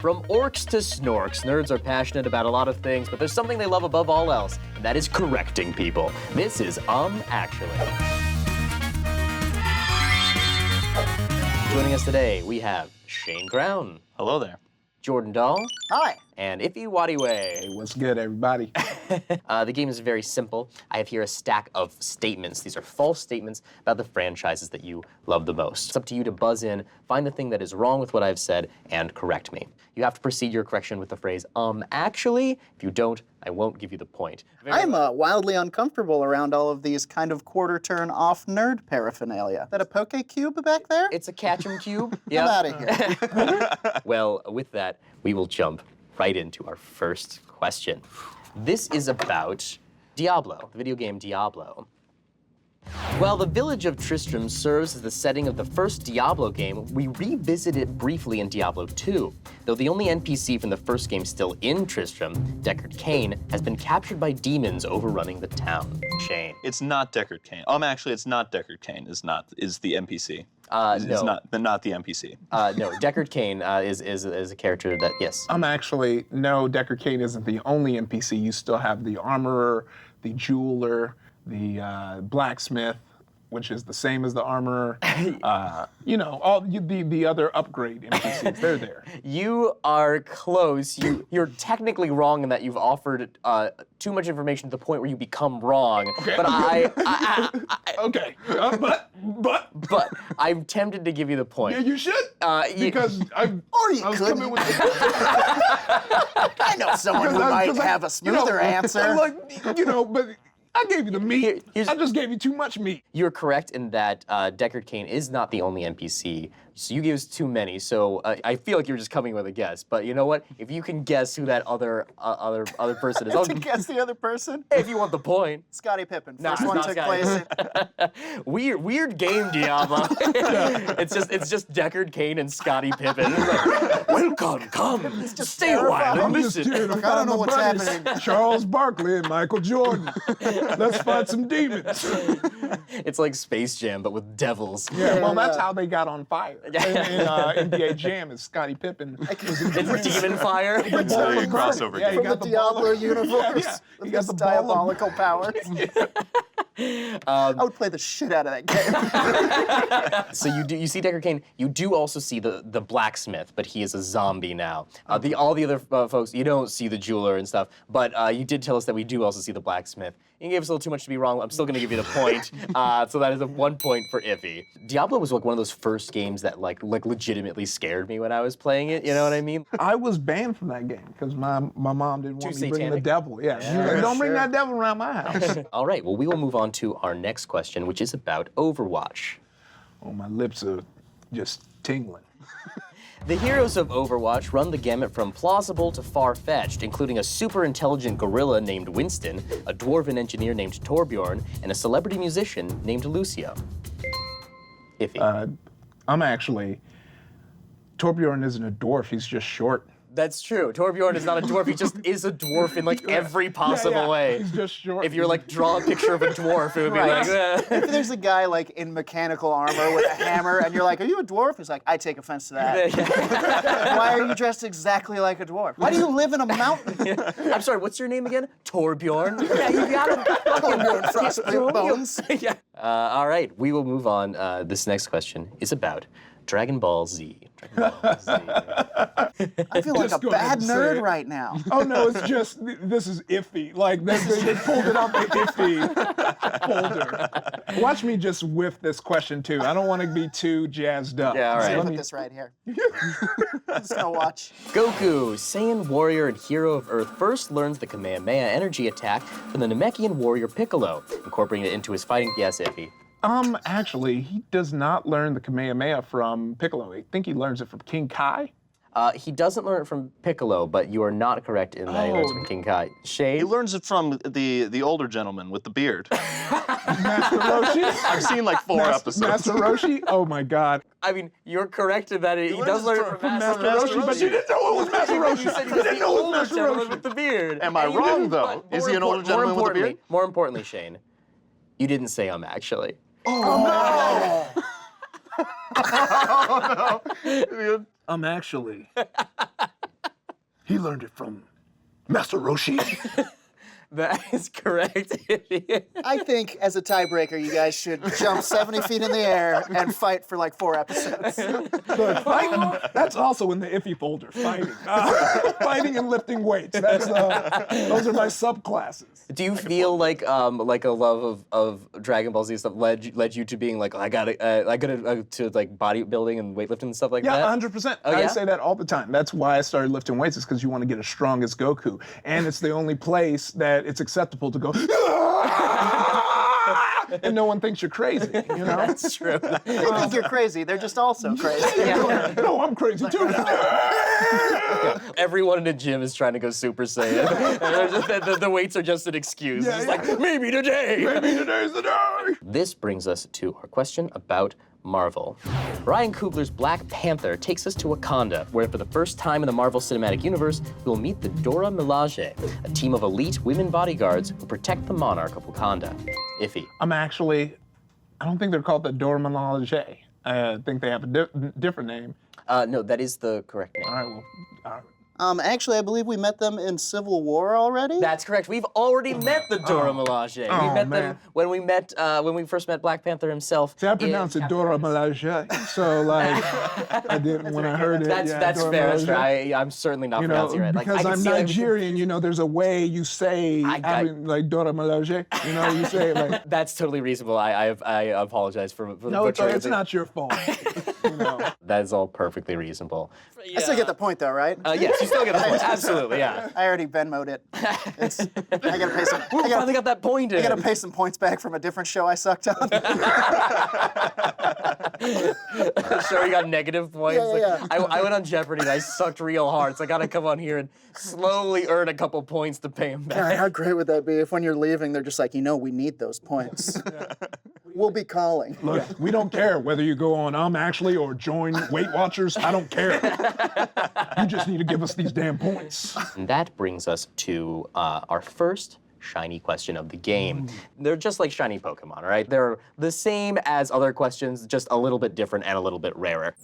From orcs to snorks, nerds are passionate about a lot of things, but there's something they love above all else, and that is correcting people. This is Actually. Joining us today, we have Shane Brown. Hello there. Jordan Dahl. Hi. And Ify Nwadiwe. Hey, what's good, everybody? The game is very simple. I have here a stack of statements. These are false statements about the franchises that you love the most. It's up to you to buzz in, find the thing that is wrong with what I've said, and correct me. You have to precede your correction with the phrase, actually. If you don't, I won't give you the point. I'm wildly uncomfortable around all of these kind of quarter-turn off nerd paraphernalia. Is that a poke cube back there? It's a catch-em cube. Get out of here. Well, with that, we will jump right into our first question. This is about Diablo, the video game Diablo. While the village of Tristram serves as the setting of the first Diablo game, we revisit it briefly in Diablo 2. Though the only NPC from the first game still in Tristram, Deckard Cain, has been captured by demons overrunning the town. Shane. It's not Deckard Cain. Actually, it's not Deckard Cain. Is the NPC. No. It's not the NPC. No, Deckard Cain is a character that, yes. Actually, no, Deckard Cain isn't the only NPC. You still have the armorer, the jeweler, the blacksmith, which is the same as the armorer. All the other upgrade NPCs, they're there. You are close. You're technically wrong in that you've offered too much information to the point where you become wrong. Okay. But Okay, But I'm tempted to give you the point. Yeah, you should. Because Or you was couldn't. coming with I know someone who might have a smoother answer. But I gave you the meat. Here's- I just gave you too much meat. You're correct in that Deckard Cain is not the only NPC. So you gave us too many. So I feel like you're just coming with a guess. But you know what? If you can guess who that other person is, To guess the other person? if you want the point. Scottie Pippen. Nah, First it's one not took Scottie place. Weird game, Diablo. it's just Deckard Cain and Scottie Pippen. Like, welcome, come, stay a while and I'm just listen. here to Look, I don't find know my what's buddies, happening. Charles Barkley and Michael Jordan. Let's find some demons. It's like Space Jam, but with devils. Yeah, well, that's how they got on fire. In NBA Jam is Scottie Pippen. It's Demon Fire. It's a crossover Yeah, game. he From got the the ball. Diablo universe. Yeah, he With got his the ball. diabolical powers. I would play the shit out of that game. So you see Deckard Cain. You do also see the blacksmith, but he is a zombie now. All the other folks, you don't see the jeweler and stuff, but you did tell us that we do also see the blacksmith. You gave us a little too much to be wrong. I'm still going to give you the point. So that is a 1 point for Ify. Diablo was like one of those first games that like legitimately scared me when I was playing it. You know what I mean? I was banned from that game because my mom didn't want Too me bringing the satanic. devil. Yeah, she was like, don't bring that devil around my house. All right. Well, we will move on to our next question, which is about Overwatch. Oh, my lips are just tingling. The heroes of Overwatch run the gamut from plausible to far-fetched, including a super intelligent gorilla named Winston, a dwarven engineer named Torbjorn, and a celebrity musician named Lucio. Ify. Torbjorn isn't a dwarf, he's just short. That's true. Torbjorn is not a dwarf. He just is a dwarf in like every possible way. He's just short. If you're like draw a picture of a dwarf, it would be Right. like. If there's a guy like in mechanical armor with a hammer and you're like, are you a dwarf? He's like, I take offense to that. Why are you dressed exactly like a dwarf? Why do you live in a mountain? I'm sorry. What's your name again? Torbjorn. Yeah, you got it. Torbjorn Frostbite Bones. Yeah. All right. We will move on. This next question is about Dragon Ball Z. I feel like Just a go ahead bad and say nerd it. right now. Oh no, it's just, this is iffy. Like, they pulled it out the iffy folder. Watch me just whiff this question too. I don't want to be too jazzed up. Yeah, all So right. put this right here. I'm just gonna watch. Goku, Saiyan warrior and hero of Earth, first learns the Kamehameha energy attack from the Namekian warrior Piccolo, incorporating it into his fighting. Yes, Ify. Actually, he does not learn the Kamehameha from Piccolo. I think he learns it from King Kai. He doesn't learn it from Piccolo, but you are not correct in that he learns it from King Kai. He Shade? learns it from the older gentleman with the beard. Master Roshi? I've seen like 4 episodes. Master Roshi? Oh my God. I mean, you're correct in that he learns does it learn it from from Master Master Roshi, but you didn't know it was Master Roshi. You said he You was didn't the know it was older Master gentleman Roshi. with the beard. Am I And you wrong, didn't- though? but Is he an older more gentleman with a beard? More importantly, Shane, you didn't say actually. Actually. He learned it from Master Roshi. That is correct. I think as a tiebreaker, you guys should jump 70 feet in the air and fight for like 4 episodes. Look, fighting, that's also in the Ify folder, fighting. Fighting and lifting weights. Those are my subclasses. Do you feel like a love of Dragon Ball Z stuff led you to being like, oh, I gotta to like bodybuilding and weightlifting and stuff like that? Yeah, 100%. Oh, I yeah? say that all the time. That's why I started lifting weights, is because you want to get as strong as Goku. And it's the only place that it's acceptable to go, and no one thinks you're crazy, you know? That's true. They think you're crazy. They're just also crazy. No, I'm crazy too. Everyone in the gym is trying to go Super Saiyan. And they're just, the weights are just an excuse. Yeah, It's yeah. like, maybe today. Maybe today's the day. This brings us to our question about Marvel. Ryan Coogler's Black Panther takes us to Wakanda, where for the first time in the Marvel Cinematic Universe, we'll meet the Dora Milaje, a team of elite women bodyguards who protect the monarch of Wakanda. Ify. I don't think they're called the Dora Milaje. I think they have a different name. No, that is the correct name. All right, well, Actually, I believe we met them in Civil War already. That's correct. We've already met the Dora Milaje. We Oh, met man. them when we first met Black Panther himself. see, I pronounce it Dora Milaje, so like, I didn't when I heard it. That's yeah, that's Dora fair. That's Milaje. fair. I'm certainly not You know, pronouncing it right. Like, because I can I'm see, like, Nigerian, you know, there's a way you say, like Dora Milaje, you know, you say it like, That's totally reasonable. I apologize for the no, butchering. it's not your fault, you know. That is all perfectly reasonable. I still get the point, though, right? Yes, you still get the point. Absolutely, yeah. I already Venmo'd it. I gotta pay some. We finally got that point in. I gotta pay some points back from a different show I sucked on. Sure, you got negative points. Yeah. I went on Jeopardy and I sucked real hard, so I gotta come on here and slowly earn a couple points to pay him back. God, how great would that be if when you're leaving, they're just like, we need those points. We'll be calling. Look, we don't care whether you go on Actually or join Weight Watchers. I don't care. You just need to give us these damn points. And that brings us to our first shiny question of the game. They're just like shiny Pokemon, all right? They're the same as other questions, just a little bit different and a little bit rarer.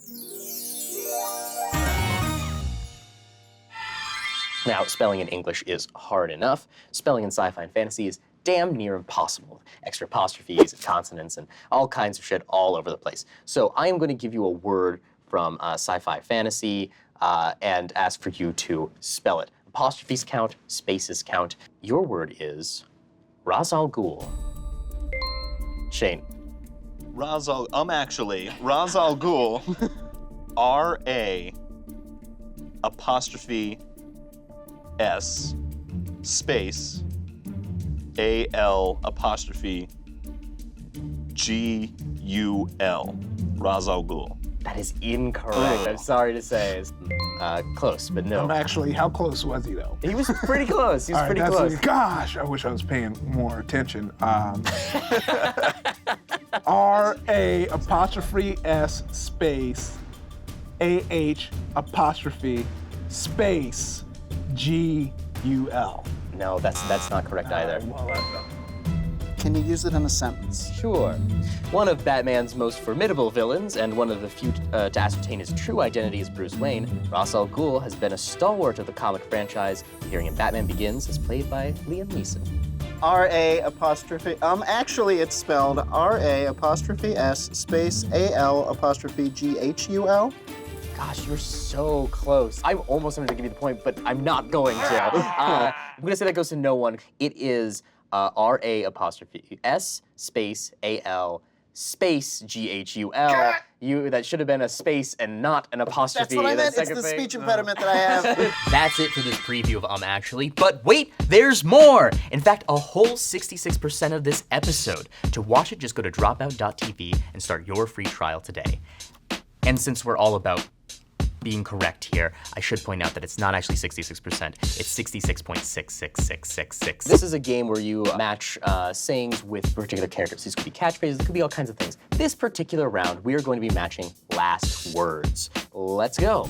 Now, spelling in English is hard enough. Spelling in sci-fi and fantasy is damn near impossible. Extra apostrophes and consonants and all kinds of shit all over the place. So I am going to give you a word from sci-fi fantasy and ask for you to spell it. Apostrophes count, spaces count. Your word is Ra's al Ghul. Shane. Ra's al Ghul, R-A apostrophe S space A-L apostrophe G-U-L. Ra's al Ghul. That is incorrect. I'm sorry to say. Close, but no. How close was he though? He was pretty close. He was All right, pretty close. Gosh, I wish I was paying more attention. R-A apostrophe S space A-H apostrophe space G-U-L. No, that's not correct either. Can you use it in a sentence? Sure. One of Batman's most formidable villains, and one of the few to ascertain his true identity as Bruce Wayne, Ra's al Ghul has been a stalwart of the comic franchise, appearing in Batman Begins as played by Liam Neeson. R-A apostrophe, actually it's spelled R-A apostrophe S space A-L apostrophe G-H-U-L. Gosh, you're so close. I'm almost going to give you the point, but I'm not going to. I'm going to say that goes to no one. It is R-A apostrophe S space A-L space G-H-U-L. That should have been a space and not an apostrophe. That's what I meant. It's second the thing. speech impediment that I have. That's it for this preview of Actually, but wait, there's more! In fact, a whole 66% of this episode. To watch it, just go to dropout.tv and start your free trial today. And since we're all about being correct here, I should point out that it's not actually 66%, it's 66.66666. This is a game where you match sayings with particular characters. These could be catchphrases, it could be all kinds of things. This particular round, we are going to be matching last words. Let's go.